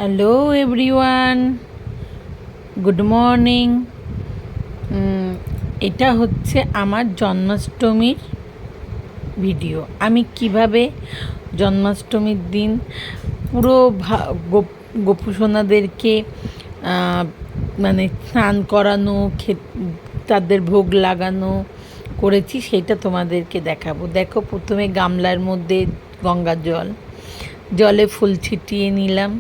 Hello everyone, good morning. এটা হচ্ছে আমার জন্মাষ্টমীর ভিডিও। আমি কিভাবে জন্মাষ্টমীর দিন পুরো গোপু সোনাদেরকে মানে স্নান করানো, তাদের ভোগ লাগানো করেছি, সেটা তোমাদেরকে দেখাবো। দেখো, প্রথমে গামলার মধ্যে গঙ্গা জলে ফুল ছিটিয়ে নিলাম।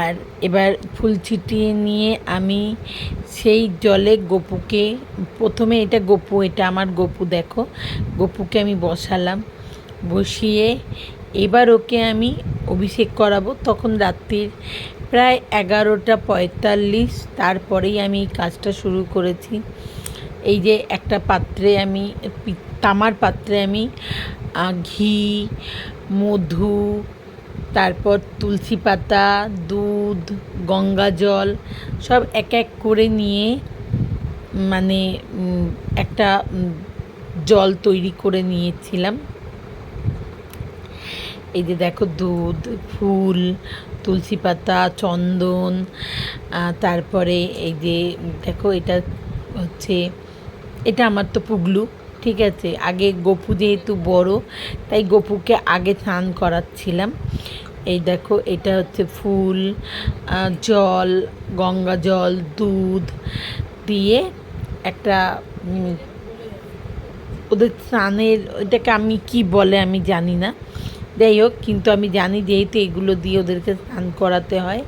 আর এবার ফুল ছিটিয়ে নিয়ে আমি সেই জলে গপুকে, প্রথমে এটা আমার গপু, দেখো গপুকে আমি বসালাম। বসিয়ে এবার ওকে আমি অভিষেক করাবো। তখন রাত্রির প্রায় 11:45, তারপরেই আমি এই কাজটা শুরু করেছি। এই যে একটা পাত্রে আমি, তামার পাত্রে আমি ঘি, মধু, তারপর তুলসী পাতা, দুধ, গঙ্গা জল সব এক এক করে নিয়ে মানে একটা জল তৈরি করে নিয়েছিলাম। এই যে দেখো, দুধ, ফুল, তুলসী পাতা, চন্দন, তারপরে এই যে দেখো, এটা হচ্ছে, এটা আমার তো পুগলু, ঠিক আছে। আগে গপু যেহেতু বড়, তাই গপুকে আগে স্নান করাচ্ছিলাম। এই দেখো, এটা হচ্ছে ফুল, জল, গঙ্গা জল, দুধ দিয়ে একটা ওদের স্নানের, এটাকে আমি কি বলে আমি জানি না, যাই হোক, কিন্তু আমি জানি যেহেতু এগুলো দিয়ে ওদেরকে স্নান করাতে হয়,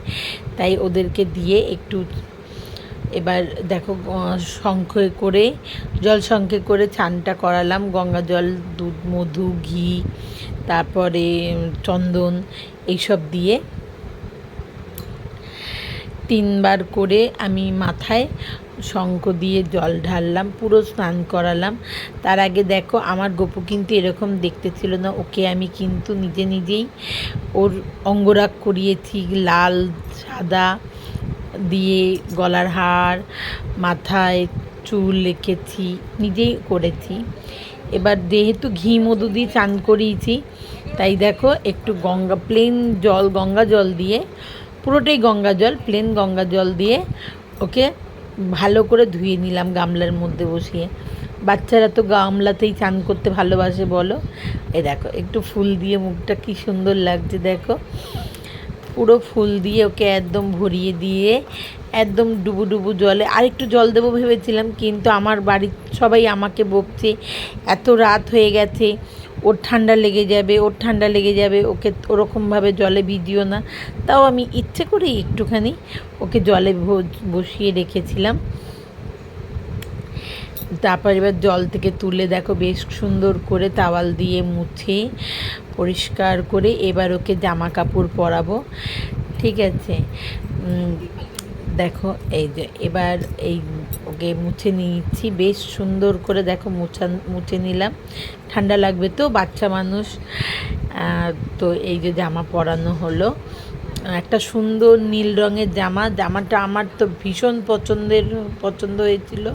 তাই ওদেরকে দিয়ে একটু এবার দেখো জল শঙ্খে করে স্নানটা করালাম। গঙ্গা জল, দুধ, মধু, ঘি, তারপরে চন্দন, এইসব দিয়ে 3বার করে আমি মাথায় শঙ্খ দিয়ে জল ঢাললাম, পুরো স্নান করালাম। তার আগে দেখো, আমার গপু কিন্তু এরকম দেখতে ছিল না, ওকে আমি কিন্তু নিজেই ওর অঙ্গরাগ করিয়েছি, লাল সাদা দিয়ে গলার হার, মাথায় চুল রেখেছি, নিজেই করেছি। এবার যেহেতু ঘি মধু দিয়ে চান করিয়েছি, তাই দেখো একটু গঙ্গা জল দিয়ে, পুরোটাই গঙ্গা জল, প্লেন গঙ্গা জল দিয়ে ওকে ভালো করে ধুয়ে নিলাম গামলার মধ্যে বসিয়ে। বাচ্চারা তো গামলাতেই চান করতে ভালোবাসে, বলো। এই দেখো, একটু ফুল দিয়ে মুখটা কি সুন্দর লাগছে, দেখো পুরো ফুল দিয়ে ওকে একদম ভরিয়ে দিয়ে একদম ডুবু জলে, আর একটু জল দেবো ভেবেছিলাম, কিন্তু আমার বাড়ির সবাই আমাকে বকছে, এত রাত হয়ে গেছে, ওর ঠান্ডা লেগে যাবে, ওকে ওরকমভাবে জলে ভিজিও না। তাও আমি ইচ্ছে করেই একটুখানি ওকে জলে বসিয়ে রেখেছিলাম। তারপর এবার জল থেকে তুলে দেখো বেশ সুন্দর করে তাওয়াল দিয়ে মুছে পরিষ্কার করে এবার ওকে জামা কাপড় পরাবো, ঠিক আছে। দেখো, এই যে এবার এই ওকে মুছে নিচ্ছি বেশ সুন্দর করে, দেখো মুছে নিলাম। ঠান্ডা লাগবে তো, বাচ্চা মানুষ, তো এই যে জামা পরানো হলো, একটা সুন্দর নীল রঙের জামাটা আমার তো ভীষণ পছন্দ হয়েছিল।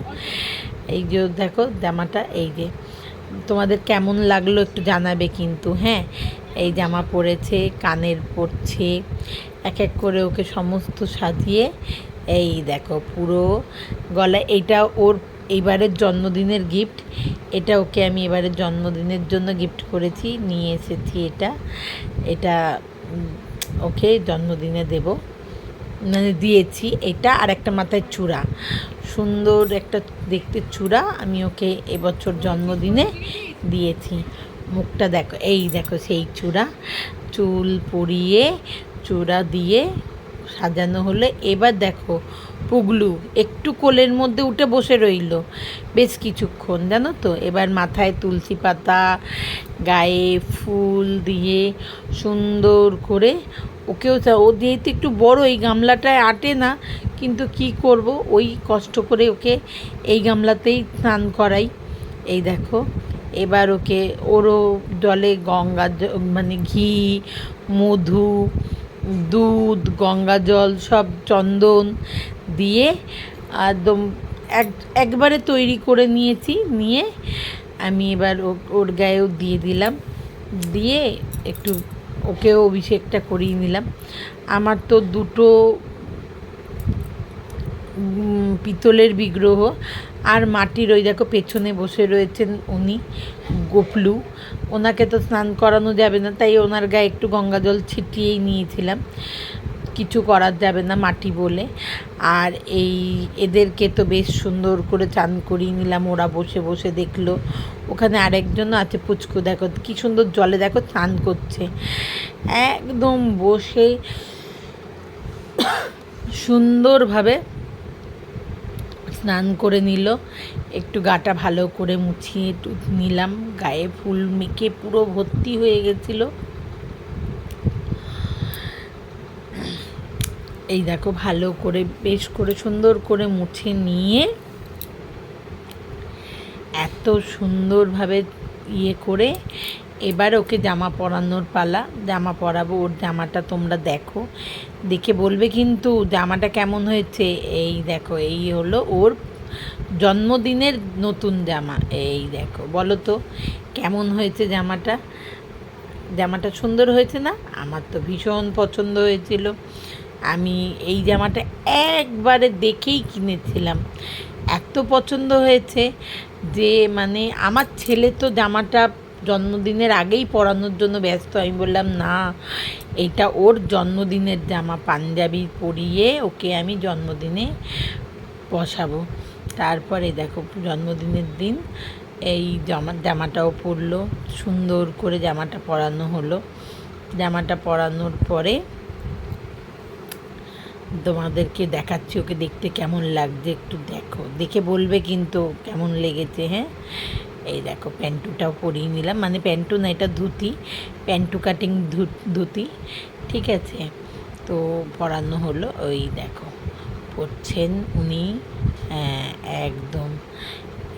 এই যে দেখো জামাটা, এই যে তোমাদের কেমন লাগলো একটু জানাবে কিন্তু, হ্যাঁ। এই জামা পরেছে, কানের পরছে, এক এক করে ওকে সমস্ত সাজিয়ে, এই দেখো পুরো গলায়, এইটা ওর এইবারের জন্মদিনের গিফট। এটা ওকে আমি এবারের জন্মদিনের জন্য গিফট করেছি, নিয়ে এসেছি। এটা ওকে জন্মদিনে দেব, মানে দিয়েছি এটা। আর একটা মাথায় চূড়া, সুন্দর একটা দেখতে চূড়া আমি ওকে এবছর জন্মদিনে দিয়েছি। মুখটা দেখো, এই দেখো সেই চুল পরিয়ে চূড়া দিয়ে সাজানো হলে। এবার দেখো, পুগলু একটু কোলের মধ্যে উঠে বসে রইল বেশ কিছুক্ষণ, জানো তো। এবার মাথায় তুলসী পাতা, গায়ে ফুল দিয়ে সুন্দর করে ওকেও, ও যেহেতু একটু বড়, এই গামলাটায় আটে না, কিন্তু কি করব, ওই কষ্ট করে ওকে এই গামলাতেই স্নান করাই। এই দেখো, এবার ওকে ওরও জলে মানে ঘি, মধু, দুধ, গঙ্গা জল, সব চন্দন দিয়ে একদম একবারে তৈরি করে নিয়েছি। নিয়ে আমি এবার ওর গায়েও দিয়ে দিলাম, দিয়ে একটু ওকেও অভিষেকটা করিয়ে নিলাম। আমার তো দুটো পিতলের বিগ্রহ আর মাটির, ওই দেখো পেছনে বসে রয়েছেন উনি গোপলু, ওনাকে তো স্নান করানো যাবে না, তাই ওনার গায়ে একটু গঙ্গা জল ছিটিয়েই নিয়েছিলাম, কিছু করার যাবে না মাটি বলে। আর এদেরকে তো বেশ সুন্দর করে চান করিয়ে নিলাম, ওরা বসে বসে দেখলো। ওখানে আরেকজনও আছে পুচকু, দেখো কি সুন্দর জলে দেখো চান করছে, একদম বসে সুন্দরভাবে স্নান করে নিল। একটু গাটা ভালো করে মুছিয়ে নিলাম, গায়ে ফুল মেখে পুরো ভর্তি হয়ে গেছিলো। এই দেখো ভালো করে বেশ করে সুন্দর করে মুছে নিয়ে এত সুন্দরভাবে করে এবার ওকে জামা পরানোর পালা। জামা পরাবো, ওর জামাটা তোমরা দেখো, দেখে বলবে কিন্তু জামাটা কেমন হয়েছে। এই দেখো, এই হলো ওর জন্মদিনের নতুন জামা। এই দেখো, বলো তো কেমন হয়েছে জামাটা? জামাটা সুন্দর হয়েছে না? আমার তো ভীষণ পছন্দ হয়েছিল। আমি এই জামাটা একবারে দেখেই কিনেছিলাম, এত পছন্দ হয়েছে যে মানে আমার ছেলে তো জামাটা জন্মদিনের আগেই পরানোর জন্য ব্যস্ত। আমি বললাম না, এটা ওর জন্মদিনের জামা, পাঞ্জাবি পরিয়ে ওকে আমি জন্মদিনে বসাবো। তারপরে দেখো জন্মদিনের দিন এই জামাটাও পরলো, সুন্দর করে জামাটা পরানো হলো। জামাটা পরানোর পরে তোমাদেরকে দেখাচ্ছি ওকে দেখতে কেমন লাগছে, একটু দেখো, দেখে বলবে কিন্তু কেমন লেগেছে। হ্যাঁ, এই দেখো প্যান্টুটাও পরিয়ে নিলাম, মানে প্যান্টু না, এটা ধুতি, প্যান্টু কাটিং ধুতি, ঠিক আছে। তো পরানো হলো, ওই দেখো পরছেন উনি, হ্যাঁ একদম।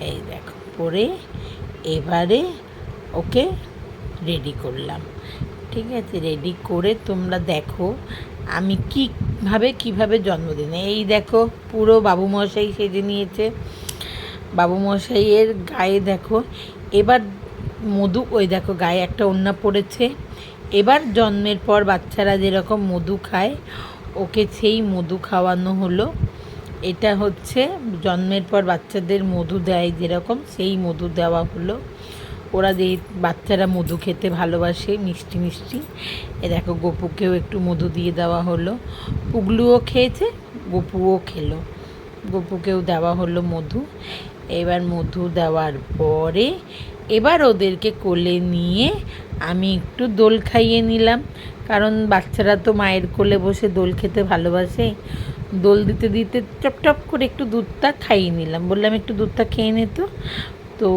এই দেখো পরে এবারে ওকে রেডি করলাম, ঠিক আছে। রেডি করে তোমরা দেখো আমি কিভাবে জন্মদিনে, এই দেখো পুরো বাবুমশাই সেজে নিয়েছে। বাবুমশাইয়ের গায়ে দেখো এবার মধু, ওই দেখো গায়ে একটা ওড়না পড়েছে। এবার জন্মের পর বাচ্চারা যেরকম মধু খায়, ওকে সেই মধু খাওয়ানো হলো। এটা হচ্ছে জন্মের পর বাচ্চাদের মধু দেয় যেরকম, সেই মধু দেওয়া হলো। ওরা যে বাচ্চারা মধু খেতে ভালোবাসে, মিষ্টি মিষ্টি, এ দেখো গপুকেও একটু মধু দিয়ে দেওয়া হলো। পুগলুও খেয়েছে, গপুও খেলো, গপুকেও দেওয়া হলো মধু। এবার মধু দেওয়ার পরে এবার ওদেরকে কোলে নিয়ে আমি একটু দোল খাইয়ে নিলাম, কারণ বাচ্চারা তো মায়ের কোলে বসে দোল খেতে ভালোবাসে। দোল দিতে দিতে টপ টপ করে একটু দুধটা খাইয়ে নিলাম, বললাম একটু দুধটা খেয়ে নিত। তো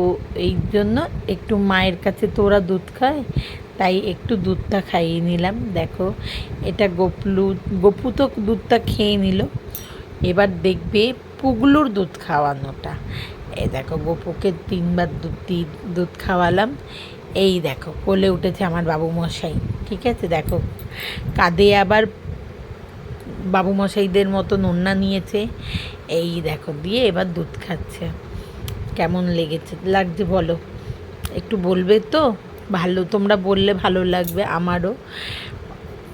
এই জন্য একটু মায়ের কাছে তো ওরা দুধ খায়, তাই একটু দুধটা খাইয়ে নিলাম। দেখো এটা গপু তো দুধটা খেয়ে নিল। এবার দেখবে পুগলুর দুধ খাওয়ানোটা। এই দেখো গপুকে 3বার দুধ খাওয়ালাম। এই দেখো কোলে উঠেছে আমার বাবুমশাই, ঠিক আছে। দেখো কাঁধে আবার বাবুমশাইদের মতো ওড়না নিয়েছে। এই দেখো দিয়ে এবার দুধ খাচ্ছে। কেমন লাগছে বলো, একটু বলবে তো, ভালো তোমরা বললে ভালো লাগবে আমারও,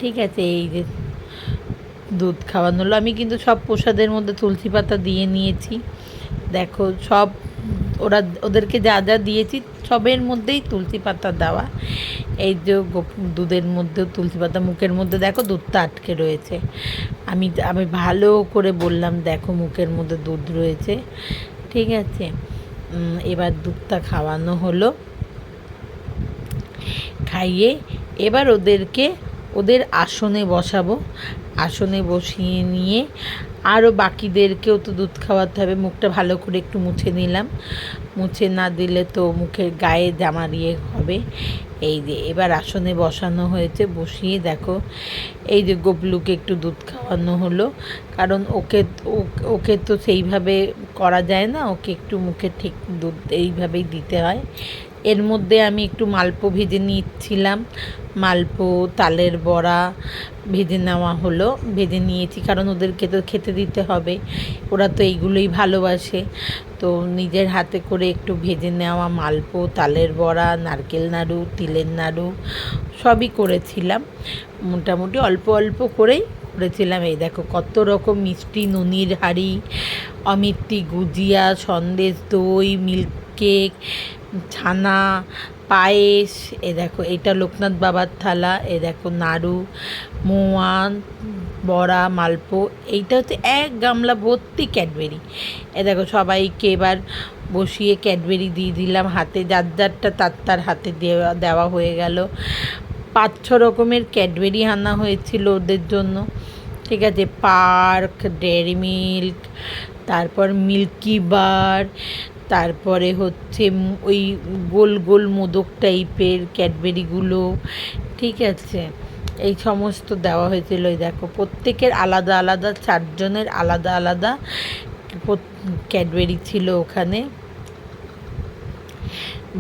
ঠিক আছে। এই যে দুধ খাওয়ানো হলো, আমি কিন্তু সব প্রসাদের মধ্যে তুলসী পাতা দিয়ে নিয়েছি। দেখো সব ওদেরকে যা যা দিয়েছি সবের মধ্যেই তুলসী পাতা দেওয়া। এই যে দুধের মধ্যেও তুলসী পাতা, মুখের মধ্যে দেখো দুধটা আটকে রয়েছে। আমি ভালো করে বললাম দেখো মুখের মধ্যে দুধ রয়েছে, ঠিক আছে। এবার দুধটা খাওয়ানো হলো, খাইয়ে এবার ওদেরকে ওদের আসনে বসাবো। আসনে বসিয়ে নিয়ে আরও বাকিদেরকেও তো দুধ খাওয়াতে হবে। মুখটা ভালো করে একটু মুছে নিলাম, মুছে না দিলে তো মুখের গায়ে জামা দিয়ে হবে। এই যে এবার আসনে বসানো হয়েছে, বসিয়ে দেখো এই যে গবলুকে একটু দুধ খাওয়ানো হলো, কারণ ওকে তো সেইভাবে করা যায় না, ওকে একটু মুখে ঠিক দুধ এইভাবেই দিতে হয়। এর মধ্যে আমি একটু মালপো ভেজে নিচ্ছিলাম, মালপো তালের বড়া ভেজে নেওয়া হলো, ভেজে নিয়েছি কারণ ওদেরকে তো খেতে দিতে হবে, ওরা তো এইগুলোই ভালোবাসে। তো নিজের হাতে করে একটু ভেজে নেওয়া মালপো, তালের বড়া, নারকেল নাড়ু, তিলের নাড়ু সবই করেছিলাম, মোটামুটি অল্প অল্প করেই করেছিলাম। এই দেখো কত রকম মিষ্টি, নুনির হাঁড়ি, অমিত্তি, গুজিয়া, সন্দেশ, দই, মিল্ক কেক, ছানা, পায়েস। এ দেখো এটা লোকনাথ বাবার থালা, এ দেখো নাড়ু, মোয়া, বড়া, মালপো। এইটা হচ্ছে এক গামলা ভর্তি ক্যাডবেরি। এ দেখো সবাইকে এবার বসিয়ে ক্যাডবেরি দিয়ে দিলাম হাতে, যার যারটা তার হাতে দেওয়া হয়ে গেল। 5-6 রকমের ক্যাডবেরি আনা হয়েছিল ওদের জন্য, ঠিক আছে। পার্ক, ডেয়ারি মিল্ক, তারপর মিল্কি বার, তারপরে হচ্ছে ওই গোল গোল মোদক টাইপের ক্যাডবেরিগুলো, ঠিক আছে। এই সমস্ত দেওয়া হয়েছিল। এই দেখো প্রত্যেকের আলাদা আলাদা, 4 জনের আলাদা আলাদা ক্যাডবেরি ছিল ওখানে।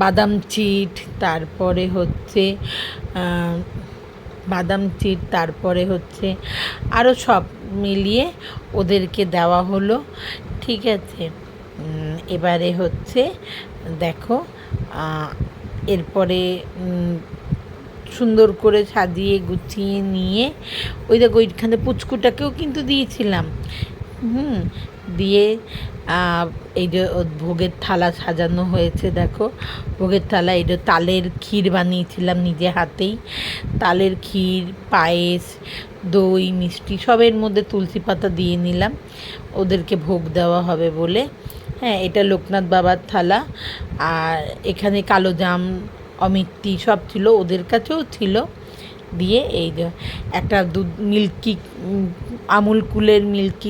বাদাম চিট, তারপরে হচ্ছে বাদাম চিট, তারপরে হচ্ছে আরও সব মিলিয়ে ওদেরকে দেওয়া হলো, ঠিক আছে। এবারে হচ্ছে দেখো এরপরে সুন্দর করে সাজিয়ে গুছিয়ে নিয়ে ওই দেখো ওইখানে পুচকুটাকেও কিন্তু দিয়েছিলাম, দিয়ে এই যে ভোগের থালা সাজানো হয়েছে, দেখো ভোগের থালা। এই যে তালের ক্ষীর বানিয়েছিলাম নিজে হাতেই, তালের ক্ষীর, পায়েস, দই, মিষ্টি সবের মধ্যে তুলসী পাতা দিয়ে নিলাম, ওদেরকে ভোগ দেওয়া হবে বলে। হ্যাঁ, এটা লোকনাথ বাবার থালা। আর এখানে কালো জাম, অমিত্তি সব ছিল, ওদের কাছেও ছিল। দিয়ে এই যে একটা দুধ মিল্কি, আমুল কুলের মিল্ক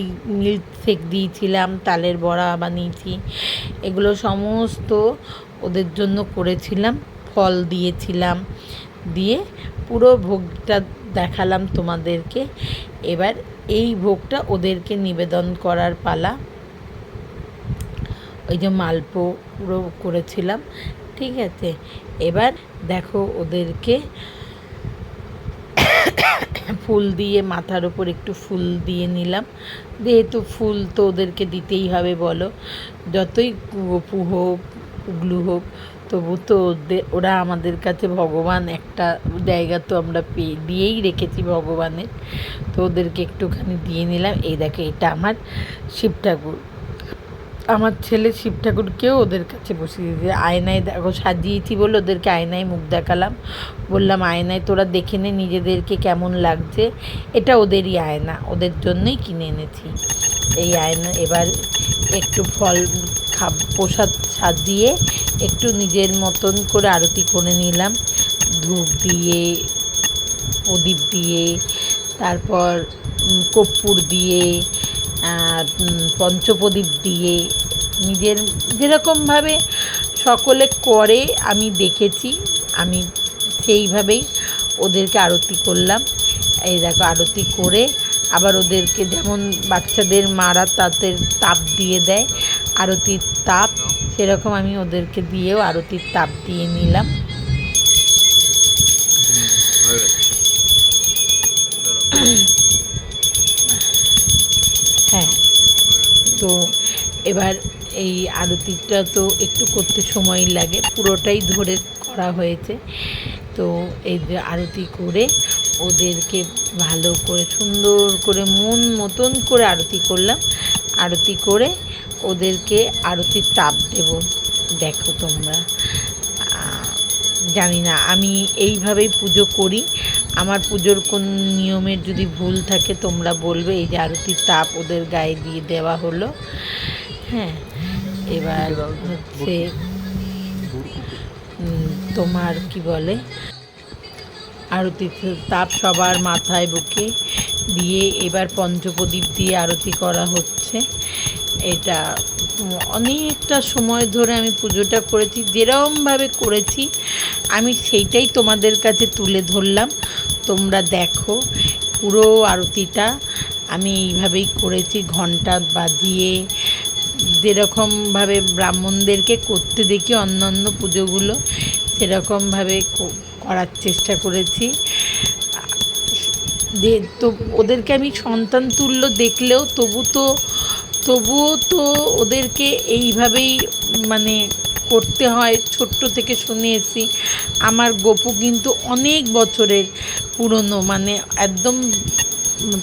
শেক দিয়েছিলাম, তালের বড়া বানিয়েছি, এগুলো সমস্ত ওদের জন্য করেছিলাম, ফল দিয়েছিলাম, দিয়ে পুরো ভোগটা দেখালাম তোমাদেরকে। এবার এই ভোগটা ওদেরকে নিবেদন করার পালা। ওই যে মালপো পুরো করেছিলাম, ঠিক আছে। এবার দেখো ওদেরকে ফুল দিয়ে, মাথার ওপর একটু ফুল দিয়ে নিলাম, যেহেতু ফুল তো ওদেরকে দিতেই হবে বলো, যতই গপু হোক উগলু হোক, তবু তো ওরা আমাদের কাছে ভগবান, একটা জায়গা তো আমরা দিয়েই রেখেছি ভগবানের, তো ওদেরকে একটুখানি দিয়ে নিলাম। এই দেখো এটা আমার শিব ঠাকুর, আমার ছেলে শিব ঠাকুরকেও ওদের কাছে বসিয়ে দিয়েছে। আয়নায় দেখো সাজিয়েছি বলে ওদেরকে আয়নায় মুখ দেখালাম, বললাম আয়নায় তোরা দেখে নে নিজেদেরকে কেমন লাগছে। এটা ওদেরই আয়না, ওদের জন্যই কিনে এনেছি এই আয়না। এবার একটু ফল প্রসাদ সাজিয়ে একটু নিজের মতন করে আরতি করে নিলাম, ধূপ দিয়ে, প্রদীপ দিয়ে, তারপর কর্পূর দিয়ে, পঞ্চপ্রদীপ দিয়ে, নিজের যেরকমভাবে সকলে করে আমি দেখেছি, আমি সেইভাবেই ওদেরকে আরতি করলাম। এই দেখো আরতি করে আবার ওদেরকে যেমন বাচ্চাদের মারা তাদের তাপ দিয়ে দেয়, আরতির তাপ, সেরকম আমি ওদেরকে দিয়েও আরতির তাপ দিয়ে নিলাম। হ্যাঁ, তো এবার এই আরতিটা তো একটু করতে সময় লাগে, পুরোটাই ধরে করা হয়েছে। তো এই যে আরতি করে ওদেরকে ভালো করে সুন্দর করে মন মতন করে আরতি করলাম, আরতি করে ওদেরকে আরতির তাপ দেব। দেখো তোমরা, জানি না আমি এইভাবেই পুজো করি, আমার পুজোর কোন নিয়মের যদি ভুল থাকে তোমরা বলবে। এই যে আরতির তাপ ওদের গায়ে দিয়ে দেওয়া হলো। হ্যাঁ, এবার হচ্ছে তোমার কি বলে, আরতির তাপ সবার মাথায় বুকে দিয়ে এবার পঞ্চপ্রদীপ দিয়ে আরতি করা হচ্ছে। এটা অনেকটা সময় ধরে আমি পুজোটা করেছি, যেরকমভাবে করেছি আমি সেইটাই তোমাদের কাছে তুলে ধরলাম। তোমরা দেখো পুরো আরতিটা আমি এইভাবেই করেছি, ঘন্টা বাজিয়ে যেরকমভাবে ব্রাহ্মণদেরকে করতে দেখি অন্যান্য পুজোগুলো, সেরকমভাবে করার চেষ্টা করেছি। তো ওদেরকে আমি সন্তান তুল্য দেখলেও তবুও তো ওদেরকে এইভাবেই মানে করতে হয়, ছোট্ট থেকে শুনে এসেছি। আমার গপু কিন্তু অনেক বছরের পুরনো, মানে একদম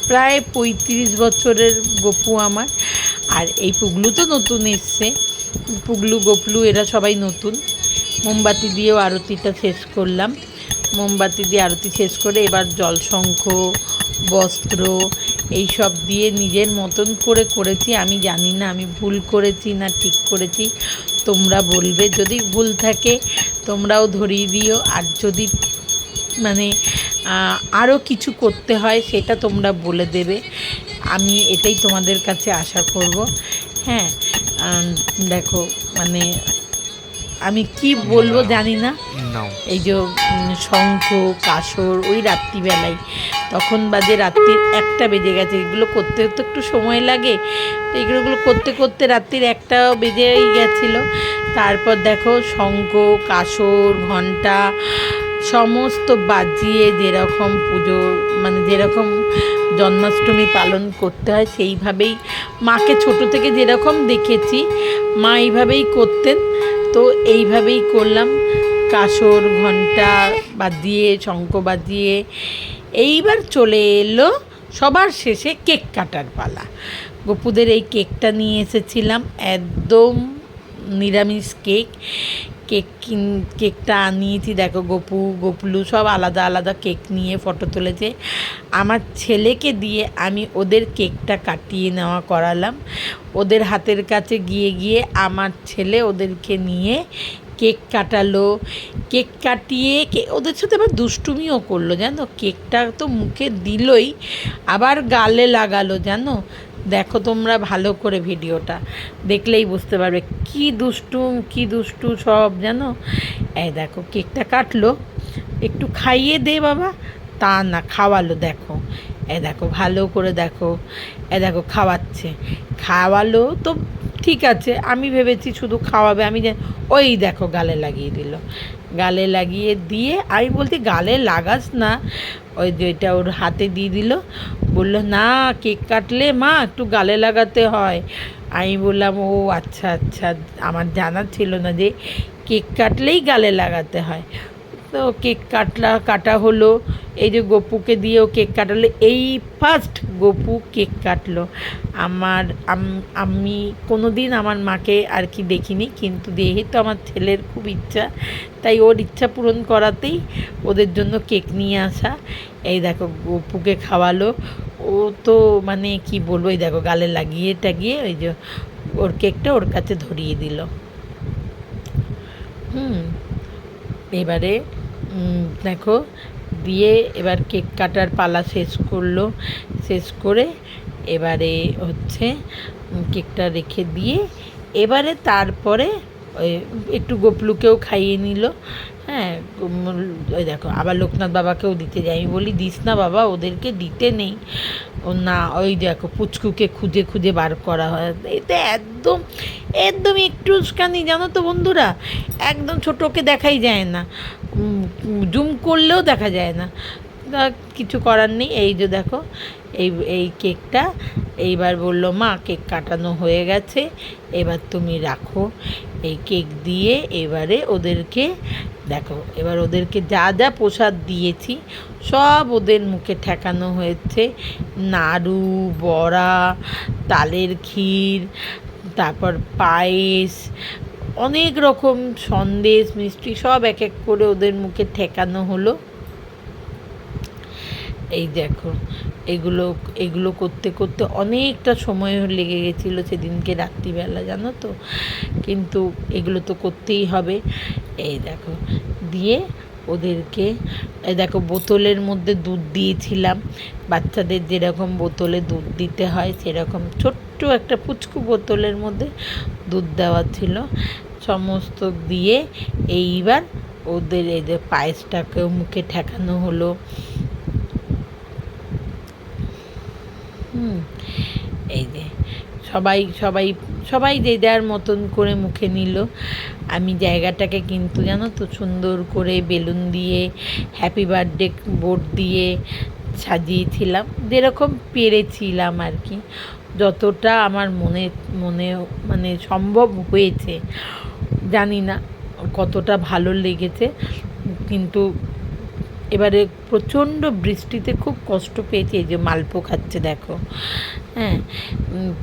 প্রায় 35 বছরের গপু আমার। আর এই পুগলু তো নতুন এসছে, পুগলু গপলু এরা সবাই নতুন। মোমবাতি দিয়েও আরতিটা শেষ করলাম। মোমবাতি দিয়ে আরতি শেষ করে এবার জলশঙ্খ, বস্ত্র এইসব দিয়ে নিজের মতন করে করেছি। আমি জানি না আমি ভুল করেছি না ঠিক করেছি, তোমরা বলবে। যদি ভুল থাকে তোমরাও ধরিয়ে দিও, আর যদি মানে আরও কিছু করতে হয় সেটা তোমরা বলে দেবে। আমি এটাই তোমাদের কাছে আশা করব। হ্যাঁ, দেখো মানে আমি কি বলবো জানি না। এই যে শঙ্খ কাসর ওই রাত্রিবেলায়, তখন বাজে রাত্রির 1টা বেজে গেছে। এগুলো করতে তো একটু সময় লাগে, তো এগুলো করতে করতে রাত্রির 1টাও বেজেই গেছিলো। তারপর দেখো শঙ্খ কাসর ঘণ্টা সমস্ত বাজিয়ে যেরকম পুজো মানে যেরকম জন্মাষ্টমী পালন করতে হয় সেইভাবেই, মাকে ছোট থেকে যেরকম দেখেছি মা এইভাবেই করতেন, তো এইভাবেই করলাম। কাসর ঘণ্টা বাজিয়ে শঙ্খ বাজিয়ে এইবার চলে এলো সবার শেষে কেক কাটার পালা। গপুদের এই কেকটা নিয়ে এসেছিলাম, একদম নিরামিষ কেকটা আনিয়েছি। দেখো গপু গপলু সব আলাদা আলাদা কেক নিয়ে ফটো তুলেছে। আমার ছেলেকে দিয়ে আমি ওদের কেকটা কাটিয়ে নেওয়া করালাম। ওদের হাতের কাছে গিয়ে আমার ছেলে ওদেরকে নিয়ে কেক কাটালো। কেক কাটিয়ে ওদের সাথে আবার দুষ্টুমিও করলো জানো। কেকটা তো মুখে দিলই, আবার গালে লাগালো জানো। দেখো তোমরা ভালো করে ভিডিওটা দেখলেই বুঝতে পারবে কি দুষ্টু সব জানো। এই দেখো কেকটা কাটলো, একটু খাইয়ে দে বাবা, তা না খাওয়ালো। দেখো দেখো ভালো করে দেখো, খাওয়ালো তো ঠিক আছে। আমি ভেবেছি শুধু খাওয়াবে, আমি ওই দেখো গালে লাগিয়ে দিল। গালে লাগিয়ে দিয়ে আমি বলছি গালে লাগাস না, ওই যেটা ওর হাতে দিয়ে দিল। বললো না কেক কাটলে মা একটু গালে লাগাতে হয়। আমি বললাম ও আচ্ছা, আমার জানা ছিল না যে কেক কাটলেই গালে লাগাতে হয়। তো কেক কাটা হলো। এই যে গপুকে দিয়েও কেক কাটালো, এই ফার্স্ট গপু কেক কাটলো। আমি কোনো দিন আমার মাকে আর কি দেখিনি, কিন্তু যেহেতু আমার ছেলের খুব ইচ্ছা, তাই ওর ইচ্ছা পূরণ করাতেই ওদের জন্য কেক নিয়ে আসা। এই দেখো গপুকে খাওয়ালো। ও তো মানে কি বলবো, এই দেখো গালে লাগিয়ে টাগিয়ে ওই যে ওর কেকটা ওর কাছে ধরিয়ে দিল। এবারে দেখো দিয়ে এবার কেক কাটার পালা শেষ করলো। শেষ করে এবারে হচ্ছে কেকটা রেখে দিয়ে এবারে তারপরে ওই একটু গপলুকেও খাইয়ে নিল। হ্যাঁ, ওই দেখো আবার লোকনাথ বাবাকেও দিতে যাই। আমি বলি দিস না বাবা, ওদেরকে দিতে নেই। ও না, ওই দেখো পুচকুকে খুঁজে বার করা হয়। এতে একদম একটুখানি জানো তো বন্ধুরা, একদম ছোটোকে দেখাই যায় না, জুম করলেও দেখা যায় না। কিছু করার নেই। এই যে দেখো এই কেকটা এইবার বললো মা কেক কাটানো হয়ে গেছে, এবার তুমি রাখো। এই কেক দিয়ে এবারে ওদেরকে দেখো, এবার ওদেরকে যা যা প্রসাদ দিয়েছি সব ওদের মুখে ঠেকানো হয়েছে। নাড়ু, বড়া, তালের ক্ষীর, তারপর পায়েস, অনেক রকম সন্দেশ মিষ্টি সব এক এক করে ওদের মুখে ঠেকানো হলো। এই দেখো এগুলো করতে করতে অনেকটা সময় লেগে গেছিলো সেদিনকে রাত্রিবেলা জানো তো, কিন্তু এগুলো তো করতেই হবে। এই দেখো দিয়ে ওদেরকে এই দেখো বোতলের মধ্যে দুধ দিয়েছিলাম। বাচ্চাদের যেরকম বোতলে দুধ দিতে হয় সেরকম ছোট্ট একটা পুচকু বোতলের মধ্যে দুধ দেওয়া ছিল। সমস্ত দিয়ে এইবার ওদের এই যে পায়েসটাকেও মুখে ঠেকানো হলো। এই যে সবাই সবাই সবাই যে যার মতন করে মুখে নিল। আমি জায়গাটাকে কিন্তু জানো তো সুন্দর করে বেলুন দিয়ে হ্যাপি বার্থডে বোর্ড দিয়ে সাজিয়েছিলাম, যেরকম পেরেছিলাম আর কি, যতটা আমার মনে মনে মানে সম্ভব হয়েছে। জানি না কতটা ভালো লেগেছে, কিন্তু এবারে প্রচণ্ড বৃষ্টিতে খুব কষ্ট পেয়েছি। এই যে মালপো খাচ্ছে দেখো, হ্যাঁ,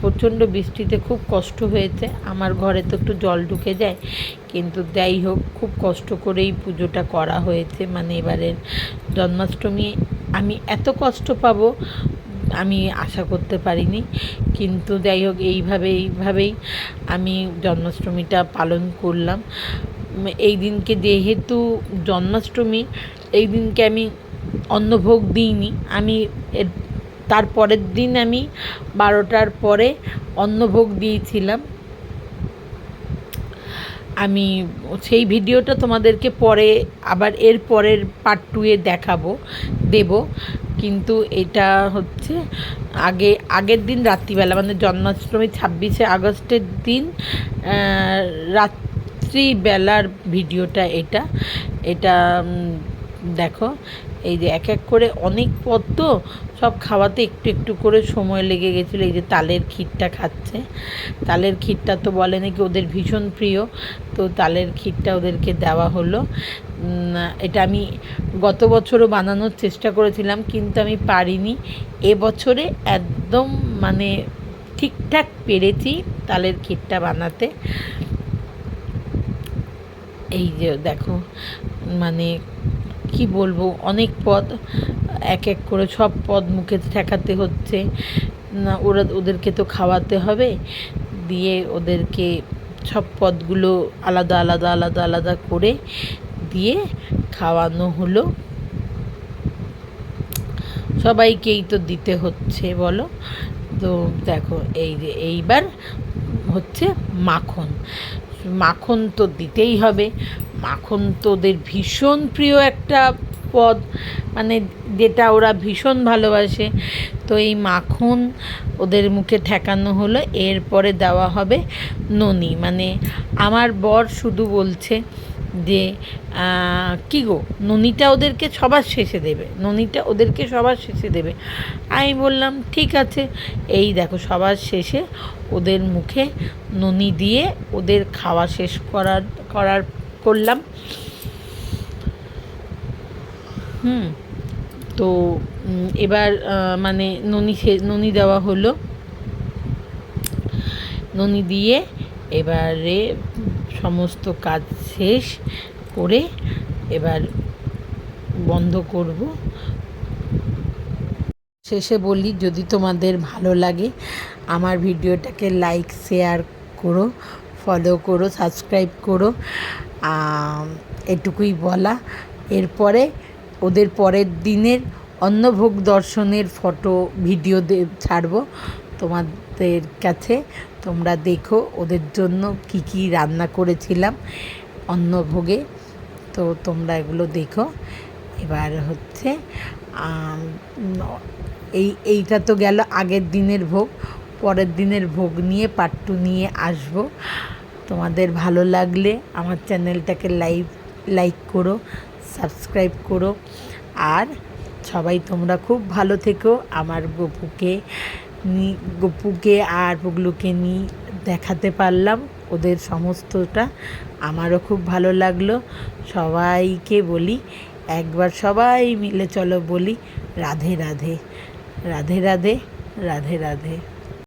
প্রচণ্ড বৃষ্টিতে খুব কষ্ট হয়েছে। আমার ঘরে তো একটু জল ঢুকে যায়, কিন্তু যাই হোক খুব কষ্ট করেই পুজোটা করা হয়েছে। মানে এবারের জন্মাষ্টমী আমি এত কষ্ট পাবো আমি আশা করতে পারিনি, কিন্তু যাই হোক এইভাবেই আমি জন্মাষ্টমীটা পালন করলাম। এই দিনকে যেহেতু জন্মাষ্টমী, এই দিনকে আমি অন্নভোগ দিইনি। আমি তার পরের দিন আমি 12টার পরে অন্নভোগ দিয়েছিলাম। আমি সেই ভিডিওটা তোমাদেরকে পরে আবার এর পরের পার্ট 2-এ দেব, কিন্তু এটা হচ্ছে আগের দিন রাত্রিবেলা, মানে জন্মাষ্টমী 26শে আগস্টের দিন রাত্রিবেলার ভিডিওটা এটা দেখো। এই যে এক এক করে অনেক পদ তো, সব খাওয়াতে একটু একটু করে সময় লেগে গেছিলো। এই যে তালের ক্ষীরটা খাচ্ছে, তালের ক্ষীরটা তো বলে নাকি ওদের ভীষণ প্রিয়, তো তালের ক্ষীরটা ওদেরকে দেওয়া হলো। এটা আমি গত বছরও বানানোর চেষ্টা করেছিলাম, কিন্তু আমি পারিনি। এবছরে একদম মানে ঠিকঠাক পেরেছি তালের ক্ষীরটা বানাতে। এই যে দেখো, মানে কি বলবো, অনেক পদ, এক এক করে সব পদ মুখে ঠেকাতে হচ্ছে না, ওদেরকে তো খাওয়াতে হবে। দিয়ে ওদেরকে সব পদগুলো আলাদা আলাদা আলাদা আলাদা করে দিয়ে খাওয়ানো হলো। সবাইকেই তো দিতে হচ্ছে বলো। তো দেখো এই যে এইবার হচ্ছে মাখন। মাখন তো দিতেই হবে, মাখন তো ওদের ভীষণ প্রিয় একটা পদ, মানে যেটা ওরা ভীষণ ভালোবাসে। তো এই মাখন ওদের মুখে ঠেকানো হলো। এরপরে দেওয়া হবে ননি। মানে আমার বর শুধু বলছে যে কী গো, ননিটা ওদেরকে সবার শেষে দেবে। আমি বললাম ঠিক আছে। এই দেখো সবার শেষে ওদের মুখে ননি দিয়ে ওদের খাওয়া শেষ করলাম। তো এবার মানে ননি দেওয়া হলো। ননি দিয়ে এবারে সমস্ত কাজ শেষ করে এবার বন্ধ করব। শেষে বলি, যদি তোমাদের ভালো লাগে আমার ভিডিওটাকে লাইক শেয়ার করো, ফলো করো, সাবস্ক্রাইব করো। এটুকুই বলা। এরপরে ওদের পরের দিনের অন্নভোগ দর্শনের ফটো ভিডিও ছাড়বো তোমাদের কাছে। তোমরা দেখো ওদের জন্য কি কি রান্না করেছিলাম অন্নভোগে, তো তোমরা এগুলো দেখো। এবার হচ্ছে এইটা তো গেল আগের দিনের ভোগ। পরের দিনের ভোগ নিয়ে পার্ট 2 নিয়ে আসবো। তোমাদের ভালো লাগলে আমার চ্যানেলটাকে লাইক করো, সাবস্ক্রাইব করো। আর সবাই তোমরা খুব ভালো থেকো। আমার গপুকে আর পুগলুকে নিয়ে দেখাতে পারলাম ওদের সমস্তটা, আমারও খুব ভালো লাগলো। সবাইকে বলি, একবার সবাই মিলে চলো বলি রাধে রাধে, রাধে রাধে, রাধে রাধে।